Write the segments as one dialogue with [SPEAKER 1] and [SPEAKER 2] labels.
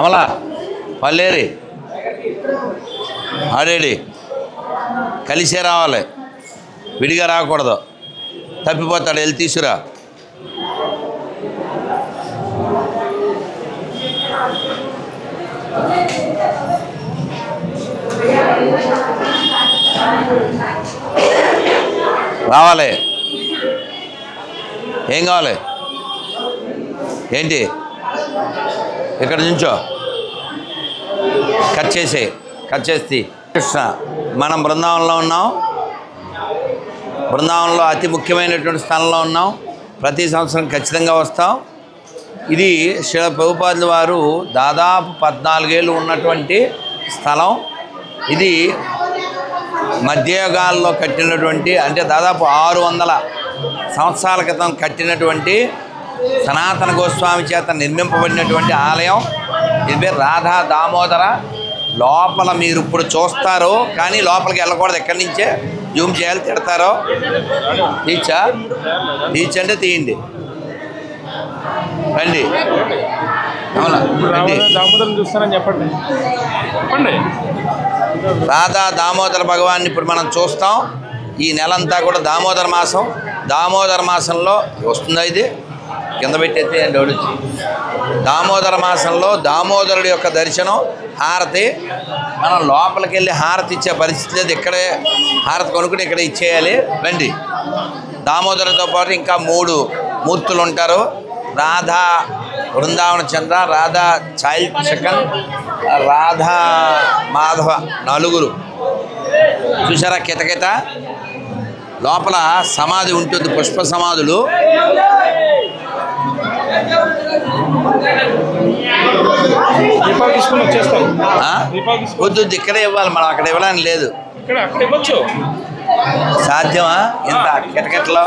[SPEAKER 1] అమలా పల్లేరి ఆడేడి కలిసే రావాలి, విడిగా రాకూడదు, తప్పిపోతాడు. వెళ్ళి తీసుకురా. రావాలి. ఏం కావాలి? ఏంటి? ఇక్కడ నుంచో కట్ చేసి కృష్ణ, మనం బృందావనంలో ఉన్నాం. బృందావనంలో అతి ముఖ్యమైనటువంటి స్థానంలో ఉన్నాం. ప్రతి సంవత్సరం ఖచ్చితంగా వస్తాం. ఇది శ్రీల ప్రభుపాదుల వారు దాదాపు 14 ఏళ్ళు ఉన్నటువంటి స్థలం. ఇది మధ్యయుగాల్లో కట్టినటువంటి, అంటే దాదాపు 600 సంవత్సరాల క్రితం కట్టినటువంటి సనాతన గోస్వామి చేత నిర్మింపబడినటువంటి ఆలయం. ఇది రాధా దామోదర. లోపల మీరు ఇప్పుడు చూస్తారు, కానీ లోపలికి వెళ్ళకూడదు. ఎక్కడి నుంచే జూమ్ చేయాలి, తిడతారో. తీర్చంటే తీయండి. రండి. రాధా దామోదర భగవాన్ని ఇప్పుడు మనం చూస్తాం. ఈ నెలంతా కూడా దామోదర మాసం. దామోదర మాసంలో వస్తుందా? ఇది కింద పెట్టేస్తే డౌడొచ్చి. దామోదర మాసంలో దామోదరుడి యొక్క దర్శనం, హారతి. మనం లోపలికి వెళ్ళి హారతి ఇచ్చే పరిస్థితి లేదు. ఇక్కడే హారతి కొనుక్కుని ఇక్కడ ఇచ్చేయాలి. రండి. దామోదరుడితో పాటు ఇంకా 3 మూర్తులు ఉంటారు. రాధా బృందావన చంద్ర, రాధా చైల్డ్ చికెన్, రాధా మాధవ, 4 చూసారా? కిటకిట లోపల సమాధి ఉంటుంది, పుష్ప సమాధులు. వద్దు, ఇక్కడే ఇవ్వాలి మనం, అక్కడ ఇవ్వడానికి లేదు. సాధ్యమా ఇంత కిటకిటలో?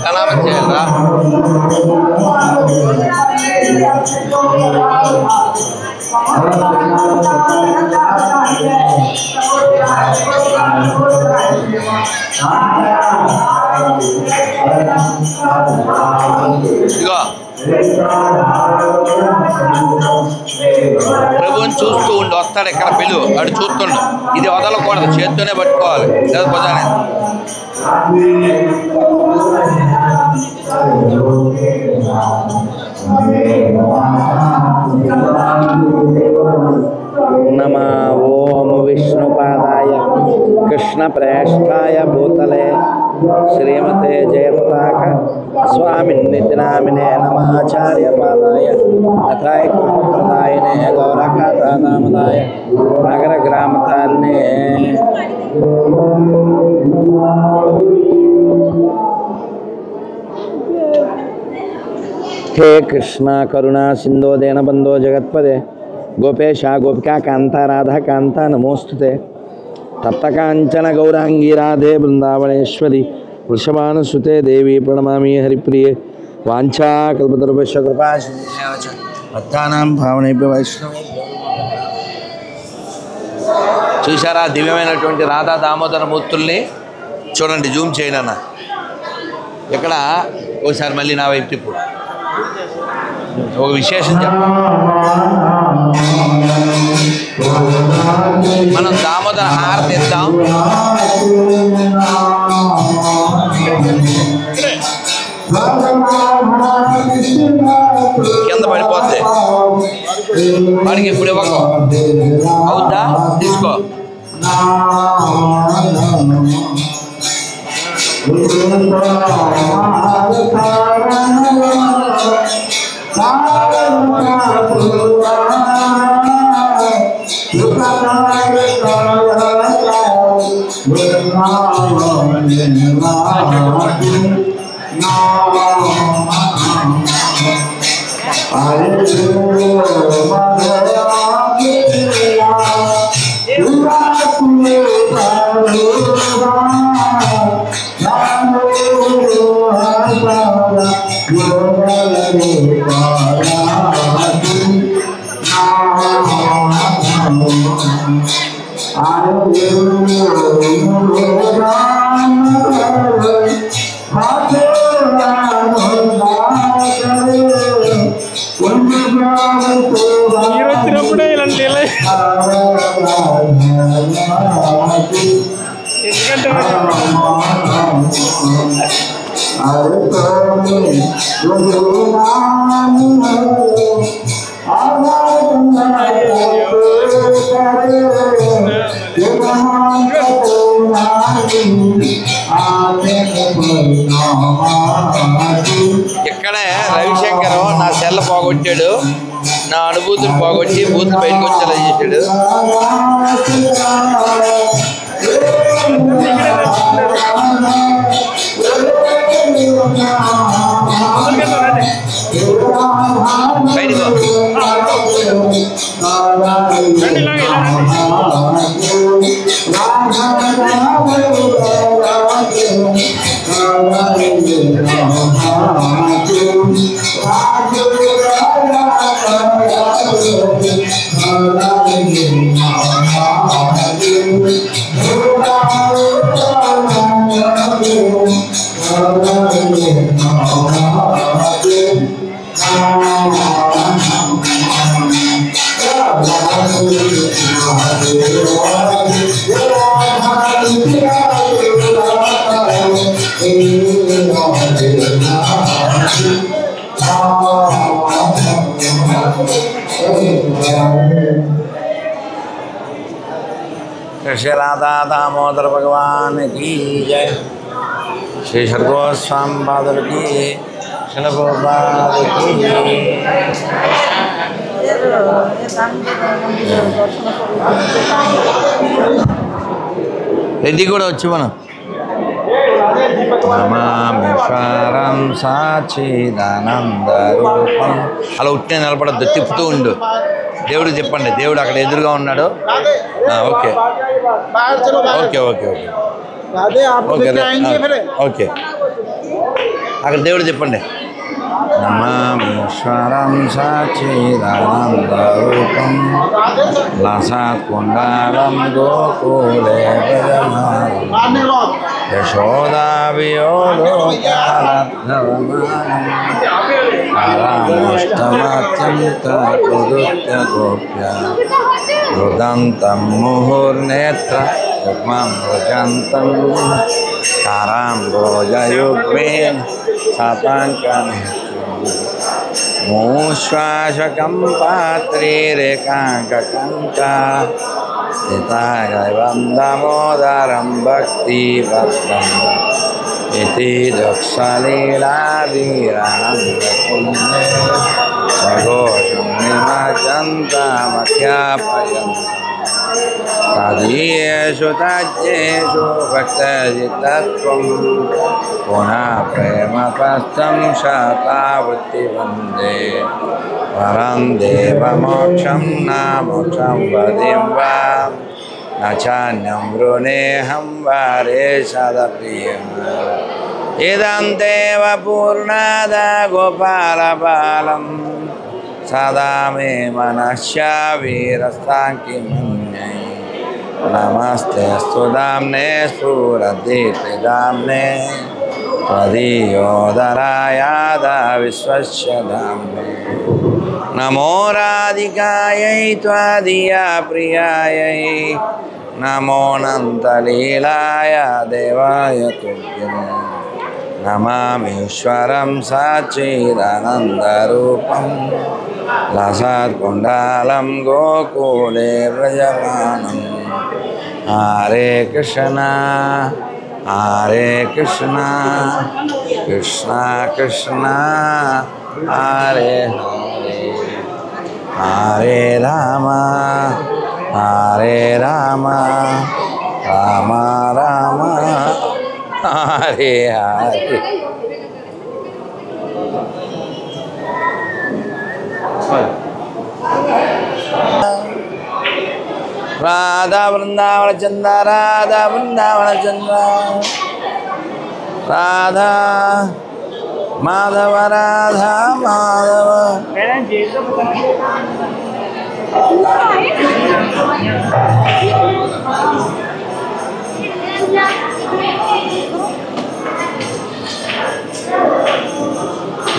[SPEAKER 1] ప్రణామం చేయాలరా? ఇదిగో ప్రభుని చూస్తూ ఉండి వస్తాడు. ఎక్కడ పిలు వాడు చూస్తుండు. ఇది వదలకూడదు, చేత్తోనే పట్టుకోవాలి. భుజానే నమా ఓం విష్ణుపాదాయ కృష్ణప్రేష్ఠాయ భూతలే శ్రీమతే జయపతాక స్వామిన్నితి నామినే నమాచార్యపాదాయ అథాయకృతప్రదాయనే గౌరకాతాదామదాయ నగర గ్రామతాన్నే. హే కృష్ణ కరుణా సింధో దీనబంధో జగత్పదే గోపేశ గోపికా కాంత రాధా కాంత నమోస్తుతే. తప్తకాంచన గౌరాంగీ రాధే బృందావనేశ్వరి వృషభానుసుతే దేవి ప్రణమామి హరిప్రియే. వాంఛాకల్పతరుభ్యశ్చ కృపాశివానాం భావనేభ్యో వైష్ణవ. చూసారా దివ్యమైనటువంటి రాధా దామోదర మూర్తుల్ని? చూడండి, జూమ్ చేయండి అన్న. ఇక్కడ ఒకసారి మళ్ళీ నా వైపు తిప్పు. ఒక విశేషం మనం దామోదర హారతి ఇద్దాం. కింద పడిపోద్ది వాడికి. ఇప్పుడు ఇవ్వకు, అవుద్దా? తీసుకో.
[SPEAKER 2] వచ్చినప్పుడే ఇలాంటి ఎందుకంటే
[SPEAKER 1] ఇక్కడే రవిశంకర్ నా సెల్ పోగొట్టాడు, నా అనుభూతిని పోగొట్టి బూత్ బయటకు వచ్చేలా చేశాడు. श्री राधा दामोदर भगवान की जय। श्री शर्गोस्वामी बादल की, श्री गोपाल की। రెడ్డి కూడా వచ్చి మనం నమామీశ్వరం సాచిదానందరూపం. అలా ఉట్టే నిలబడద్దు, తిప్పుతూ ఉండు. దేవుడికి చెప్పండి, దేవుడు అక్కడ ఎదురుగా ఉన్నాడు. Okay okay okay okay okay, అక్కడ దేవుడు చెప్పండి. నమామీశ్వరం సాచిదానందరూపం లసత్కుండలం గోకులే యశోదావియోలోకారమత్యంత కుదుత్య గోప్య రుదంతం ముహుర్నేత్ర యుగ్మం రుజంతం కారాంబోజయుగ్మేన శతాంకనేత్రం మూశ్వాసకం పాత్రీరేకాంకంకా స్థితాయవం దామోదరం భక్తిపత్రం ఇతి దక్షలీలాధీరానందపుణ్యే సఘోషం నిమజ్జంతమఖ్యాపయంతం తదీయేషు తజ్ఞేషు భక్తజితత్వం పునః ప్రేమపస్థం శతావృత్తి వందే వరం దేవమోక్షం నా మోక్షం వదిం వా నాన్యం వృణేహం వారే సదప్రియం ఇదంతేవ పూర్ణాద గోపాలబాలం సదా మే మనశ్యా వీరస్తాంకి మన్యై నమస్తే స్తుదామ్నే సురదీప్తిదామ్నే త్వదీయోదరాయాద విశ్వస్య దామ్నే నమో రాధికాయై త్వదీయా ప్రియాయై నమోనంతలీలాయ దేవాయ తుభ్యం నమామీశ్వరం సచ్చిదానందరూపం లసత్కుండలం గోకులే వ్రజమానం హరే కృష్ణ హరే కృష్ణ కృష్ణ కృష్ణ హరే హరే హరే రామ రామ రామ హరే హరే. రాధా బృందావన చంద్ర రాధా బృందావన చంద్ర రాధా మాధవ రాధా మాధవ.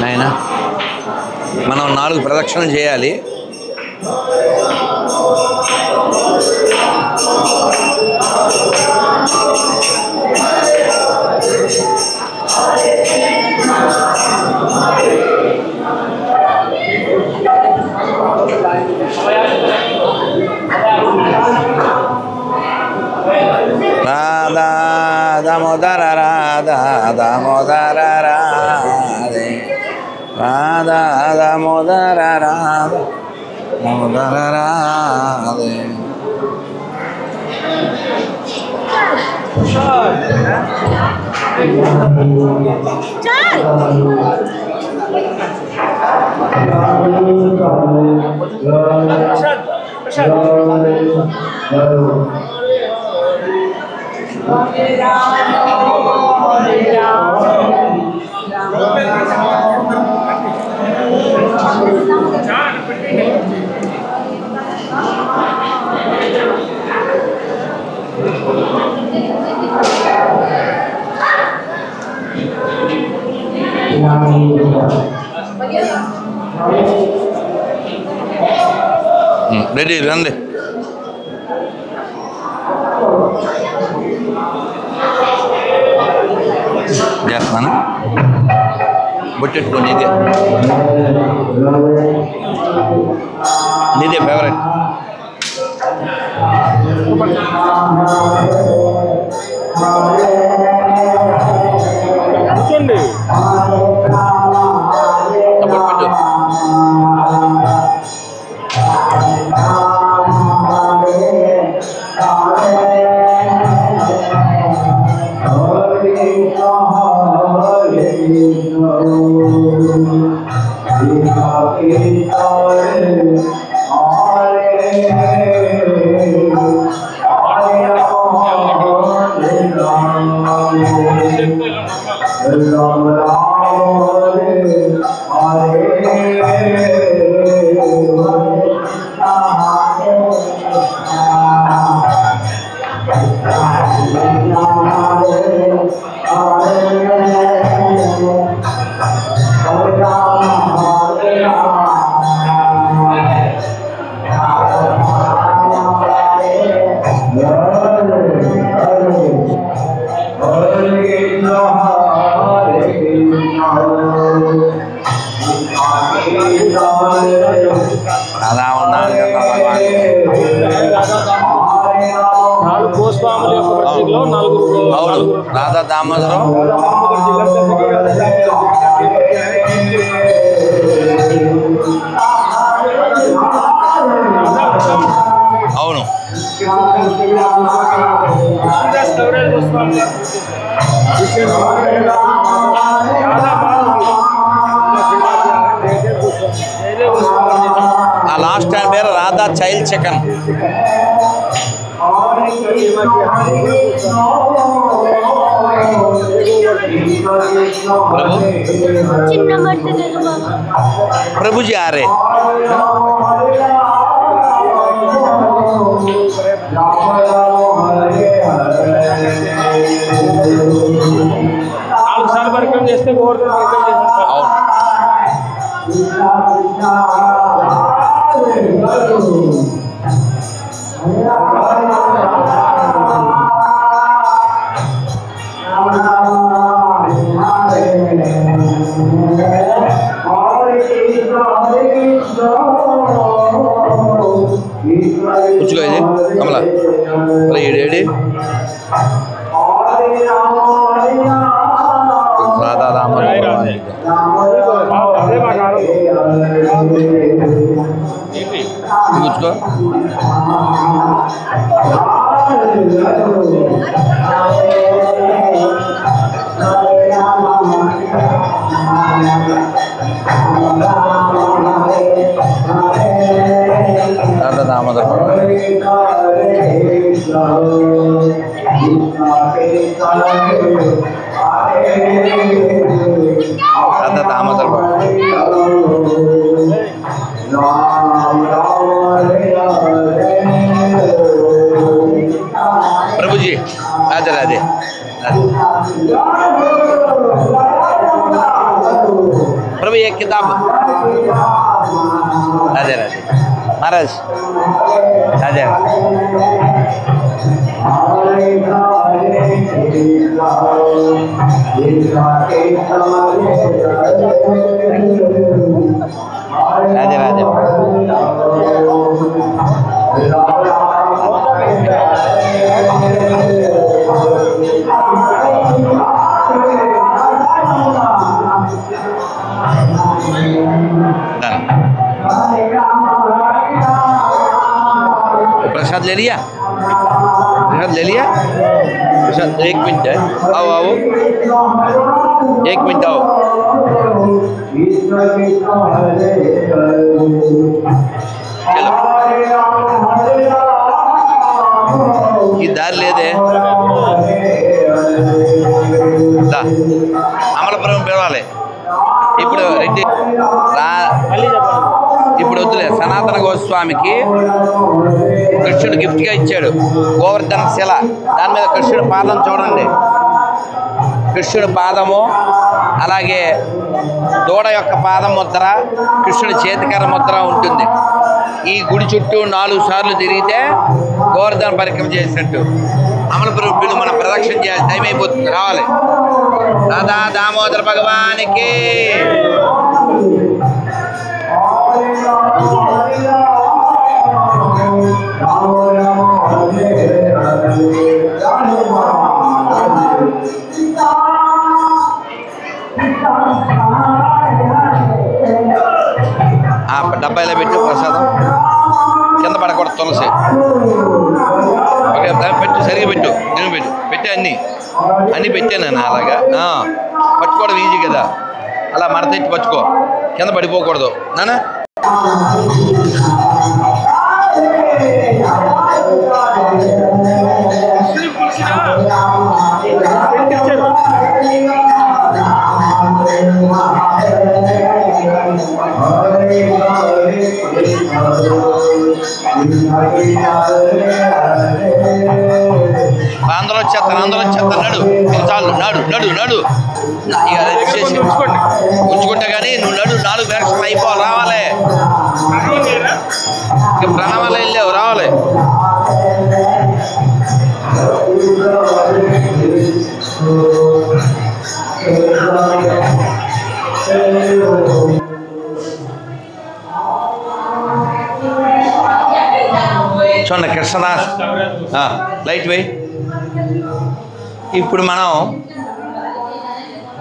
[SPEAKER 1] నాయనా మనం 4 ప్రదక్షిణలు చేయాలి. రాధా దామోదర రాధా దామోదర రాధే రాధా దామోదర రాధా దామోదర రాధే. రెడీ రండి. చేస్తున్నాను బొట్టెట్టుకో. నీదే ఫేవరెట్.
[SPEAKER 2] కూర్చోండి. అవును రాధా దామోదరం అవును ఆ లాస్ట్ టైం పేరు రాధా చైల్డ్ చికెన్. प्रभु जी आ रहे. कुछ कहे कमला अरे ये राधा राम कुछ రాధా దామోదర భగవాన్ राधा दामोदर प्रभु जी राधे राधे प्रभु एक किताब राधे राधे महाराज राधे राधे राधे प्रसाद ले लिया प्रसाद एक मिनट है आओ आओ एक मिनट आओ चलो ఈ దారి లేదే అమలపురం పిలవాలి ఇప్పుడు రెడ్డి ఇప్పుడు వద్దులే సనాతన గోస్వామికి కృష్ణుడు గిఫ్ట్గా ఇచ్చాడు గోవర్ధన శిల దాని మీద కృష్ణుడి పాదం చూడండి కృష్ణుడి పాదము అలాగే దూడ యొక్క పాదం ముద్ర కృష్ణుడి చేతికర ముద్ర ఉంటుంది ఈ గుడి చుట్టూ 4 సార్లు తిరిగితే గోవర్ధన పరిక్రమ చేసినట్టు అమలపురం బిల్లు మనం ప్రదక్షిణ చేయాలి టైం అయిపోతుంది రావాలి రాధా దామోదర భగవానికి డబ్బాయిలో పెట్టు ప్రసాదం కింద పడకూడదు తులసి ఓకే పెట్టు సరిగా పెట్టు నేను పెట్టే అన్నీ పెట్టాను నేను అలాగా పట్టుకోవడం ఈజీ కదా అలా మడతెట్టి పట్టుకో కింద పడిపోకూడదు నానా అందరూ వచ్చేస్తాను నడు చాలు నడు ఇక చేసి ఉంచుకుంటే కానీ నువ్వు నడు 4 వ్యాక్సిన్ అయిపోవాలి రావాలి ఇక ప్రణామాలు వెళ్ళావు రావాలి చూడండి కృష్ణదాస్ లైట్ వే ఇప్పుడు మనం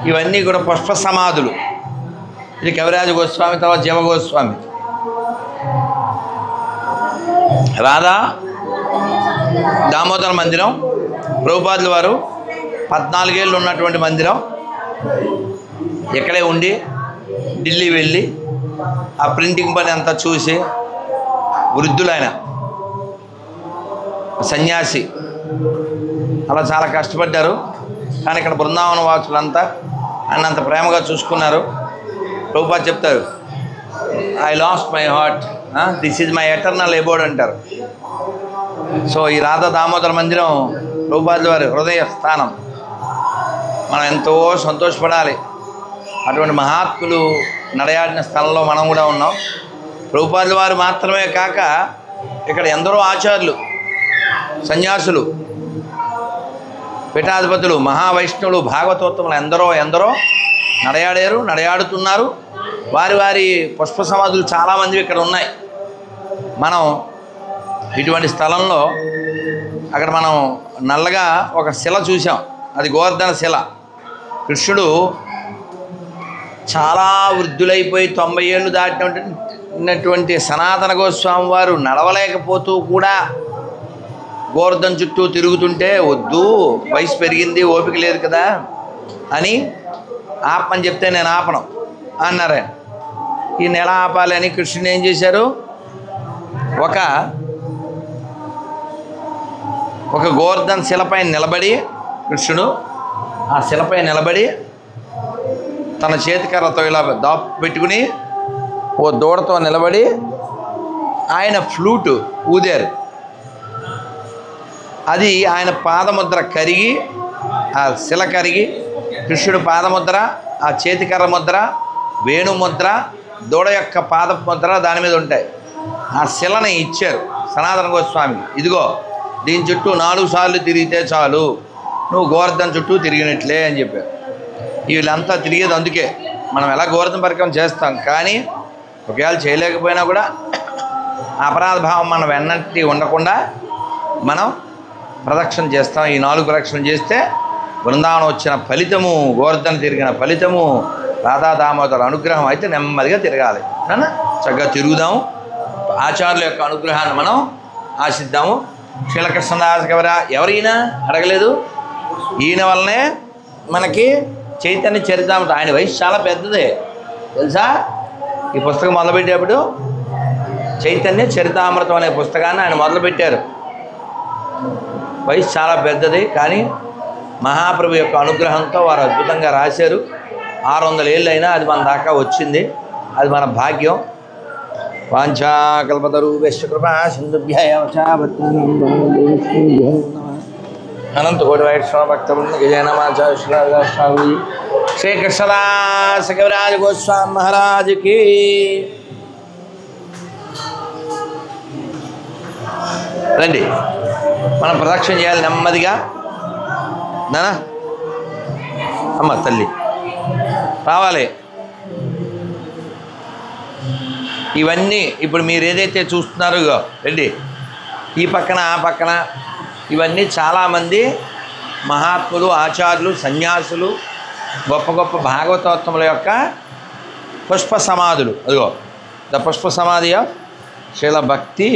[SPEAKER 2] ఇవన్నీ కూడా పుష్ప సమాధులు ఇది కవిరాజ గోస్వామి తర్వాత జీవ గోస్వామి రాధా దామోదర మందిరం ప్రభుపాదుల వారు 14 ఏళ్ళు ఉన్నటువంటి మందిరం ఇక్కడే ఉండి ఢిల్లీ వెళ్ళి ఆ ప్రింటింగ్ పని అంతా చూసి వృద్ధులైన సన్యాసి అలా చాలా కష్టపడ్డారు కానీ ఇక్కడ బృందావన వాసులంతా ఆయన అంత ప్రేమగా చూసుకున్నారు ప్రభుపాద చెప్తారు I lost my heart this is my eternal అబోర్డ్ అంటారు సో ఈ రాధా దామోదర మందిరం ప్రభుపాదుల వారి హృదయ స్థానం మనం ఎంతో సంతోషపడాలి అటువంటి మహాత్ములు నడయాడిన స్థలంలో మనం కూడా ఉన్నాం ప్రభుపాదుల వారు మాత్రమే కాక ఇక్కడ ఎందరో ఆచార్యులు సన్యాసులు పీఠాధిపతులు మహావైష్ణవులు భాగవతోత్తములు ఎందరో నడయాడారు నడయాడుతున్నారు వారి వారి పుష్ప సమాధులు చాలామంది ఇక్కడ ఉన్నాయి మనం ఇటువంటి స్థలంలో అక్కడ మనం నల్లగా ఒక శిల చూసాం అది గోవర్ధన శిల కృష్ణుడు చాలా వృద్ధులైపోయి 90 ఏళ్ళు దాటినటువంటి సనాతన గోస్వామి వారు నడవలేకపోతూ కూడా
[SPEAKER 1] గోవర్ధన్ చుట్టూ తిరుగుతుంటే వద్దు, వయసు పెరిగింది, ఓపిక లేదు కదా అని ఆపమని చెప్తే నేను ఆపను అన్నారు ఆయన. ఈయన ఎలా ఆపాలని కృష్ణుని ఏం చేశారు, ఒక గోవర్ధన్ శిలపై నిలబడి, కృష్ణుడు ఆ శిలపై నిలబడి తన చేతికర్రతో ఇలా దాపు పెట్టుకుని ఓ దూడతో నిలబడి ఆయన ఫ్లూటు ఊదారు. అది ఆయన పాదముద్ర కరిగి, ఆ శిల కరిగి, కృష్ణుడు పాదముద్ర, ఆ చేతికర్ర ముద్ర, వేణుముద్ర, దూడ యొక్క పాదముద్ర దాని మీద ఉంటాయి. ఆ శిలని ఇచ్చారు సనాతన గోస్వామికి. ఇదిగో దీని చుట్టూ 4 సార్లు తిరిగితే చాలు, నువ్వు గోవర్ధన్ చుట్టూ తిరిగినట్లే అని చెప్పారు. వీళ్ళంతా తిరిగేది అందుకే. మనం ఎలా గోవర్ధన పరిక్రమ చేస్తాం, కానీ ఒకవేళ చేయలేకపోయినా కూడా అపరాధ భావం మనం వెన్నట్టి ఉండకుండా మనం ప్రదక్షిణ చేస్తాం. ఈ 4 ప్రదక్షిణలు చేస్తే బృందావనం వచ్చిన ఫలితము, గోవర్ధన తిరిగిన ఫలితము, రాధా దామోదర అనుగ్రహం అయితే నెమ్మదిగా తిరగాలి. చక్కగా తిరుగుదాము, ఆచార్యుల యొక్క అనుగ్రహాన్ని మనం ఆశిద్దాము. శ్రీలకృష్ణదాస్ ఎవరైనా అడగలేదు, ఈయన వల్లనే మనకి చైతన్య చరితామృతం. ఆయన వయసు చాలా పెద్దదే తెలుసా. ఈ పుస్తకం మొదలుపెట్టేప్పుడు చైతన్య చరితామృతం అనే పుస్తకాన్ని ఆయన మొదలుపెట్టారు. వయసు చాలా పెద్దది, కానీ మహాప్రభు యొక్క అనుగ్రహంతో వారు అద్భుతంగా రాశారు. 600 ఏళ్ళు అయినా అది మన దాకా వచ్చింది, అది మన భాగ్యం. వాంఛాకల్పతరుభ్యశ్చ కృపా సింధుభ్యో అనంత కోటి వైష్ణవ భక్తవృంద గజనమాచార్య శ్రీ కృష్ణదాస కవిరాజ గోస్వామి మహారాజుకి. రండి, మనం ప్రదక్షిణ చేయాలి నెమ్మదిగా. నానా అమ్మ తల్లి రావాలి. ఇవన్నీ ఇప్పుడు మీరు ఏదైతే చూస్తున్నారో రండి, ఈ పక్కన ఆ పక్కన ఇవన్నీ చాలామంది మహాత్ములు, ఆచార్యులు, సన్యాసులు, గొప్ప గొప్ప భాగవతోత్తముల యొక్క పుష్ప సమాధులు. అదిగో ద పుష్ప సమాధి ఆఫ్ శ్రీల భక్తి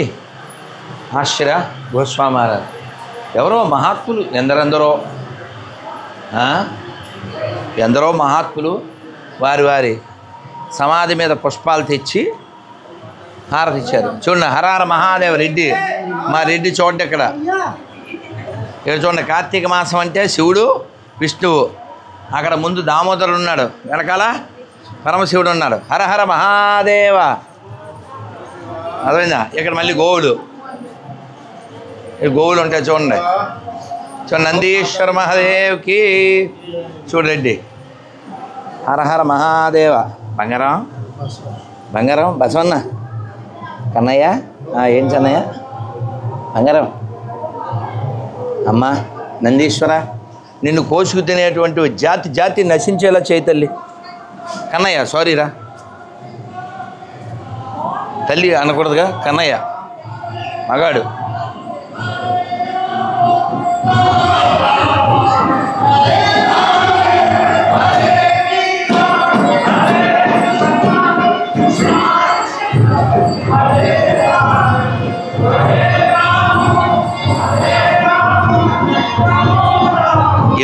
[SPEAKER 1] ఆశ్చర్య గోస్వామి మహారాజ్. ఎవరో మహాత్ములు, ఎందరో మహాత్ములు వారి వారి సమాధి మీద పుష్పాలు తెచ్చి హారతి ఇచ్చారు. చూడండి, హరహర మహాదేవ రెడ్డి, మా రెడ్డి చూడండి ఇక్కడ చూడండి. కార్తీక మాసం అంటే శివుడు, విష్ణువు, అక్కడ ముందు దామోదరుడు ఉన్నాడు, వెనకాల పరమశివుడు ఉన్నాడు. హరహర మహాదేవ. అర్థమైందా? ఇక్కడ మళ్ళీ గోవుడు ఉంటాయి చూడండి. నందీశ్వర మహాదేవ్కి చూడండి. హరహర మహాదేవ. బంగారం బసవన్న, కన్నయ్య, ఏం చెన్నయ్య, బంగారం, అమ్మ నందీశ్వర, నిన్ను కోసుకు తినేటువంటి జాతి నశించేలా చైతల్లి. కన్నయ్య, సారీరా తల్లి అనకూడదుగా, కన్నయ్య మగాడు.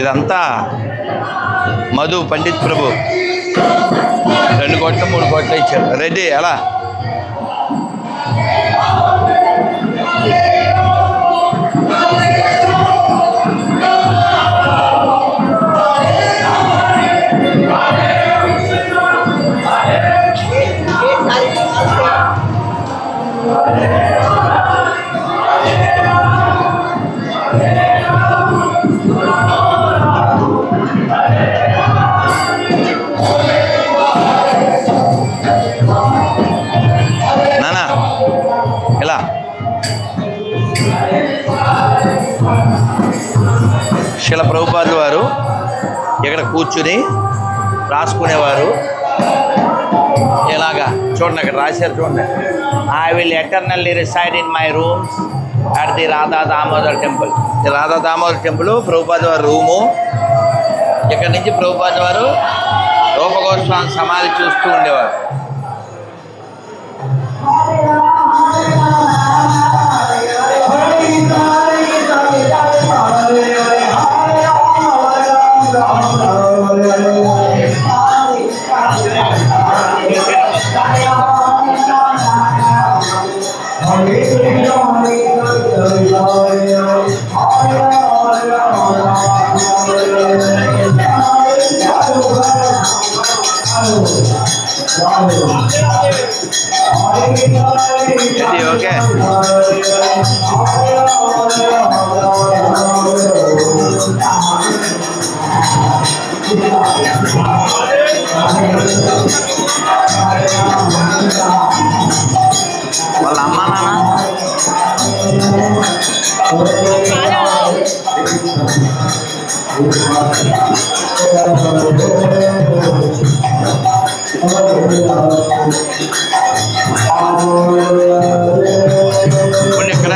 [SPEAKER 1] ఇదంతా మధు పండిత్ ప్రభు 2 కోట్లు 3 కోట్లు ఇచ్చారు. రెడ్డి అలా శిల ప్రభుపాదుల వారు ఇక్కడ కూర్చుని రాసుకునేవారు. ఇలాగా చూడండి, అక్కడ రాశారు చూడండి. I will eternally reside in my rooms at the Radha Damodar temple. Radha Damodar temple Prabhupada వారి రూము. ఇక్కడి నుంచి ప్రభుపాద వారు రూపగోస్వామి సమాధి చూస్తూ ఉండేవారు.
[SPEAKER 2] ఇక్కడ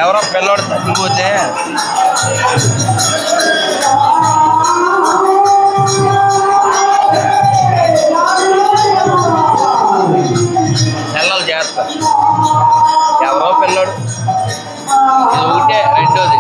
[SPEAKER 2] ఎవరో పిల్లోడు తగ్గిపోతే పిల్లలు చేస్తారు. ఎవరో పిల్లోడు ఇది ఒకటే. రెండోది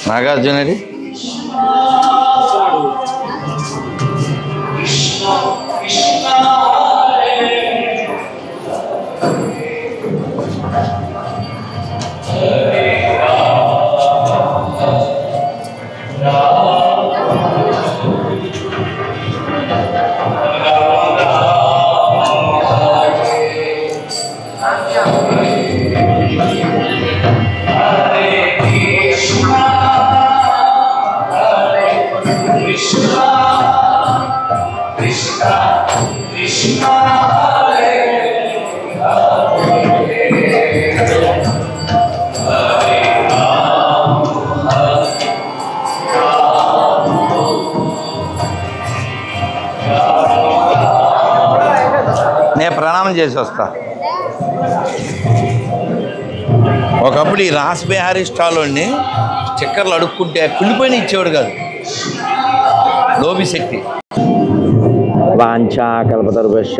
[SPEAKER 2] నాగార్జునది నేను ప్రణామం చేసి వస్తా. ఒకప్పుడు ఈ రాస్ బిహారీ స్టాల్లోని చక్కర్లు అడుక్కుంటే కుళ్ళిపోయిన ఇచ్చేవాడు కాదు. లోబి శక్తి. వాంఛా కల్పతరుభ్యశ్చ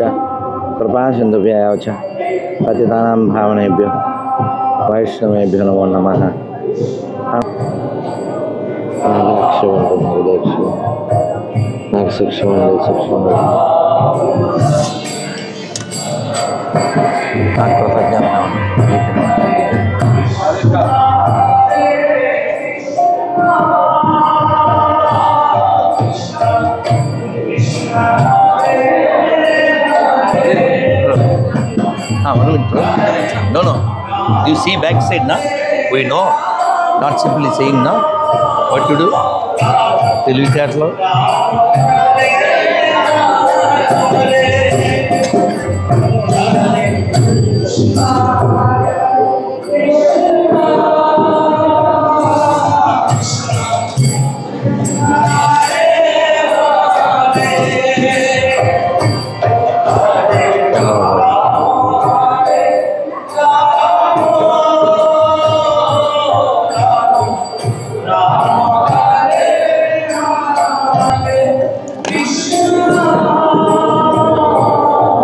[SPEAKER 2] కృపా సింధుభ్యో చ పతితానాం భావనేభ్యో వైష్ణవేభ్యో నమో నమః. నాకు శిక్ష నాకు కృతజ్ఞత. No, no. You see backside now? We know. Not simply saying now. What to do? తెలివితేటలో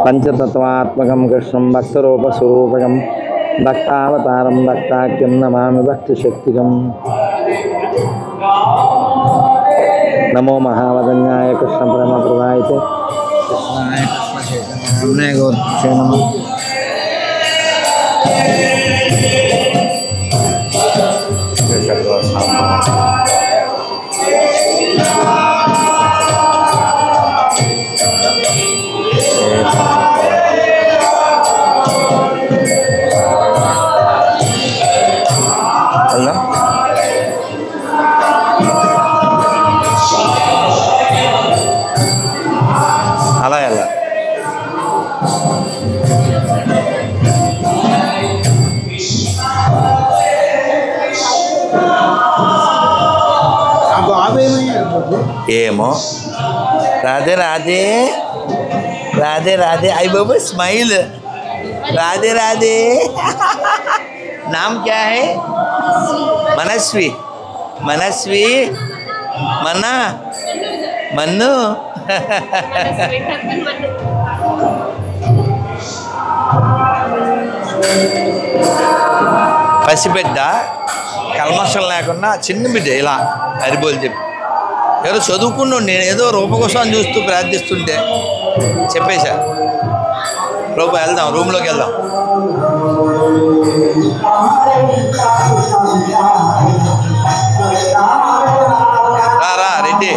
[SPEAKER 2] పంచతత్వాత్మకం కృష్ణం భక్తరూపస్వరూపకం భక్తావతారం భక్తాఖ్యం నమామి భక్తిశక్తికం. నమో మహావదన్యాయ కృష్ణ ప్రేమప్రదాయతే కృష్ణాయ కృష్ణ గోత్రే నమః.
[SPEAKER 1] ఏమో. రాధే రాధే రాధे राधे आई बाबा स्माइल राधे राधे नाम क्या है मनस्वी मनस्वी मन्ना मन्नू పసిబిడ్డ కల్మషం లేకుండా చిన్న బిడ్డ ఇలా హరిబోలు చెప్పి ఏదో చదువుకున్నాడు. నేను ఏదో రూపకోసం చూస్తూ ప్రార్థిస్తుంటే చెప్పేశా రూప వెళ్దాం రూమ్లోకి వెళ్దాం. రా రెడ్డి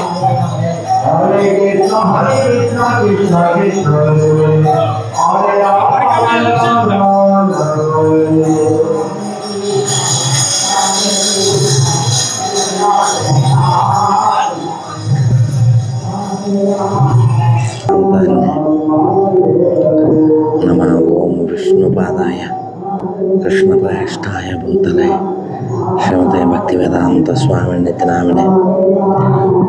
[SPEAKER 3] नमः ओम विष्णुपादाय कृष्णप्रेष्ठाय भूतले श्रीमते भक्तिवेदांत स्वामी नित्यनामिने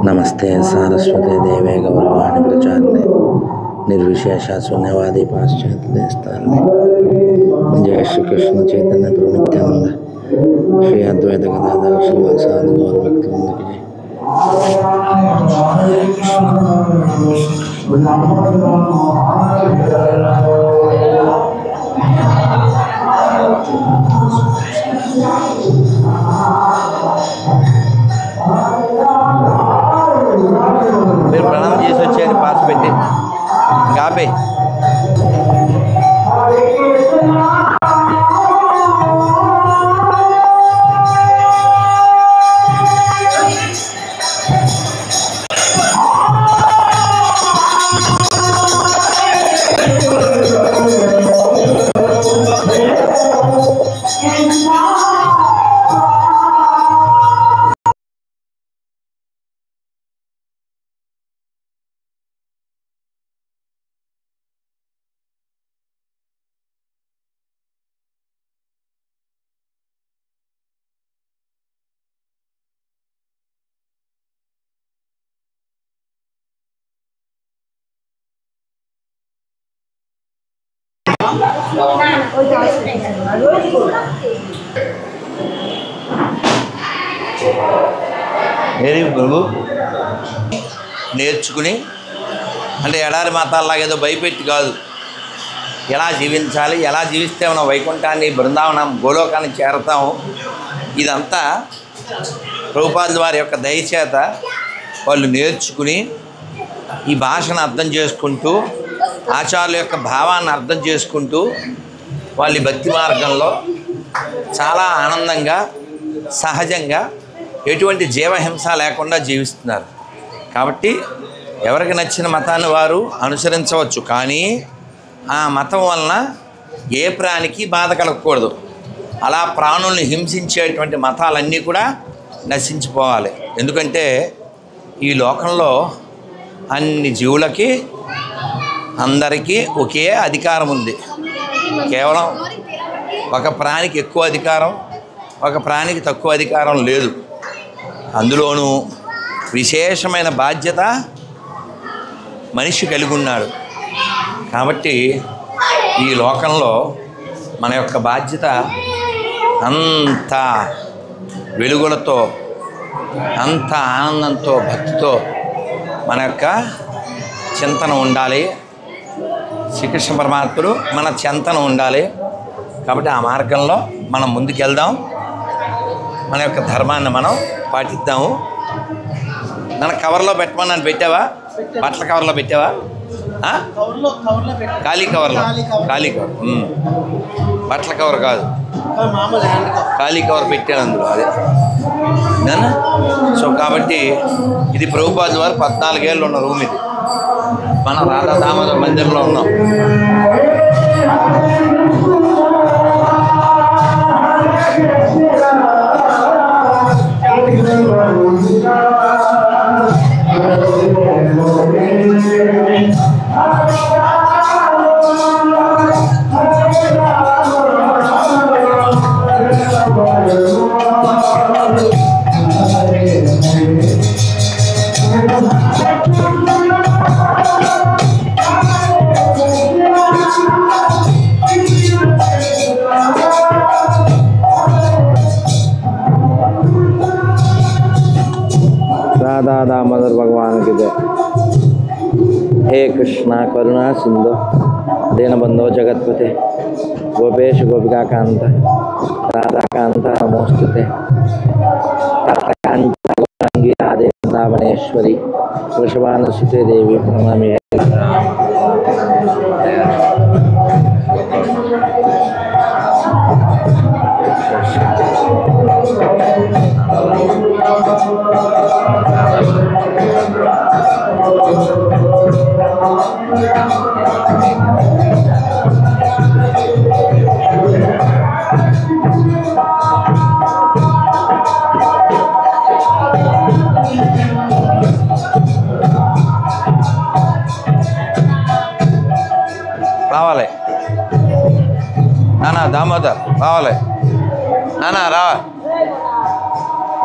[SPEAKER 3] नमस्ते सारस्वते देवे गौरवाणि प्रचारिणे निर्विशेष शून्यवादी पाश्चात्य स्थाने जय श्री कृष्ण चैतन्य प्रभु नित्यानंद श्री अद्वैत गदाधर श्रीवासादि गौर भक्तवृंद की जय.
[SPEAKER 1] మీరు ప్రణామం చేసి వచ్చేయండి పాస్ పెట్టి గాపే. ఏరి ప్రభు నేర్చుకుని అంటే ఎడారి మతాల్లాగా ఏదో భయపెట్టి కాదు, ఎలా జీవించాలి, ఎలా జీవిస్తే మనం వైకుంఠాన్ని బృందావనం గోలోకాన్ని చేరతాము. ఇదంతా ప్రభుపాదుల వారి యొక్క దయచేత వాళ్ళు నేర్చుకుని ఈ భాషను అర్థం చేసుకుంటూ ఆచార్యుల యొక్క భావాన్ని అర్థం చేసుకుంటూ వాళ్ళ భక్తి మార్గంలో చాలా ఆనందంగా సహజంగా ఎటువంటి జీవహింస లేకుండా జీవిస్తున్నారు. కాబట్టి ఎవరికి నచ్చిన మతాన్ని వారు అనుసరించవచ్చు, కానీ ఆ మతం వలన ఏ ప్రాణికి బాధ కలగకూడదు. అలా ప్రాణుల్ని హింసించేటువంటి మతాలన్నీ కూడా నశించిపోవాలి. ఎందుకంటే ఈ లోకంలో అన్ని జీవులకి అందరికీ ఒకే అధికారం ఉంది. కేవలం ఒక ప్రాణికి ఎక్కువ అధికారం, ఒక ప్రాణికి తక్కువ అధికారం లేదు. అందులోనూ విశేషమైన బాధ్యత మనిషి కలిగి ఉన్నాడు. కాబట్టి ఈ లోకంలో మన యొక్క బాధ్యత అంత వెలుగులతో, అంత ఆనందంతో, భక్తితో మన యొక్క చింతన ఉండాలి. శ్రీకృష్ణ పరమాత్ముడు మన చింతన ఉండాలి. కాబట్టి ఆ మార్గంలో మనం ముందుకెళ్దాం, మన యొక్క ధర్మాన్ని మనం పాటిద్దాము. నన్ను కవర్లో పెట్టమని పెట్టావా? బట్టల కవర్లో పెట్టావా? ఖాళీ కవర్లో, ఖాళీ కవర్, బట్టల కవర్ కాదు, ఖాళీ కవర్ పెట్టాను అందులో. అదే నేను సో కాబట్టి ఇది ప్రభుపాదుల వారు 14 ఏళ్ళు ఉన్న రూమ్. ఇది మనం రాధా దామోదర్ మందిరంలో ఉన్నాం.
[SPEAKER 3] हे कृष्णा करुणा सिंधु दीनबंधो जगत्पते गोपेश गोपिका कांत राधा कांत नमोस्तुते गौरांगी राधे वृंदावनेश्वरी वृषभानुसुते देवी प्रणमामि।
[SPEAKER 2] రావాలి నానా దామోదర్ రావాలి నానా రా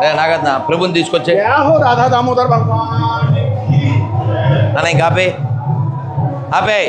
[SPEAKER 2] రే నాగద్ నా ప్రభుని తీసుకొచ్చే
[SPEAKER 4] राधा दामोदर भगवान।
[SPEAKER 2] నాన్న ఇంకా ఆపే ఆపే